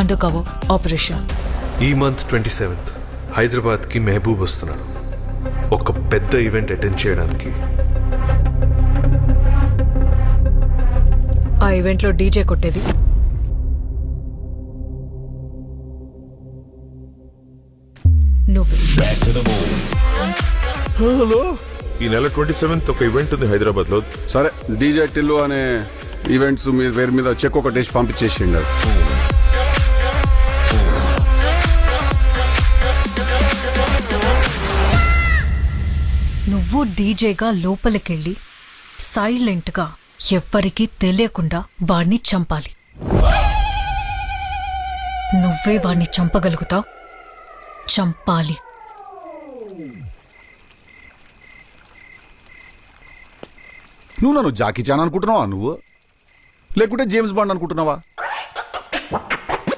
Under cover operation. ఈ month 27th హైదరాబాద్కి మెహబూబ్ వస్తున్నాడు ఒక పెద్ద ఈవెంట్ అటెండ్ చేయడానికి. ఆ ఈవెంట్లో డీజే కొట్టేది నువ్వు. హలో, ఈ నెల 27th ఒక ఈవెంట్ ఉంది హైదరాబాద్ లో. సరే, డీజే టిల్లు అనే ఈవెంట్స్ మీ పేరు మీద చెక్ ఒకటేసి పంపించేసిండు. నువ్వు డీజేగా లోపలికెళ్ళి సైలెంట్గా ఎవ్వరికీ తెలియకుండా వాణ్ణి చంపాలి. నువ్వే వాణ్ణి చంపగలుగుతావు. చంపాలి. నువ్వు నన్ను జాకీ చాన్ అనుకుంటున్నావా? నువ్వు లేకుంటే జేమ్స్ బాండ్ అనుకుంటున్నావా?